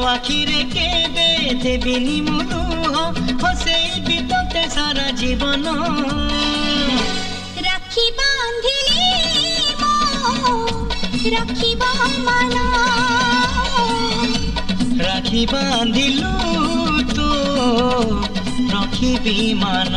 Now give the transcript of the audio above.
आखिरे केबे देबिनी मुलुह हसेबी तोते सारा जीवन राखी बांधिली राखिबा मान राखी बांधिलु तो रखिबी मान।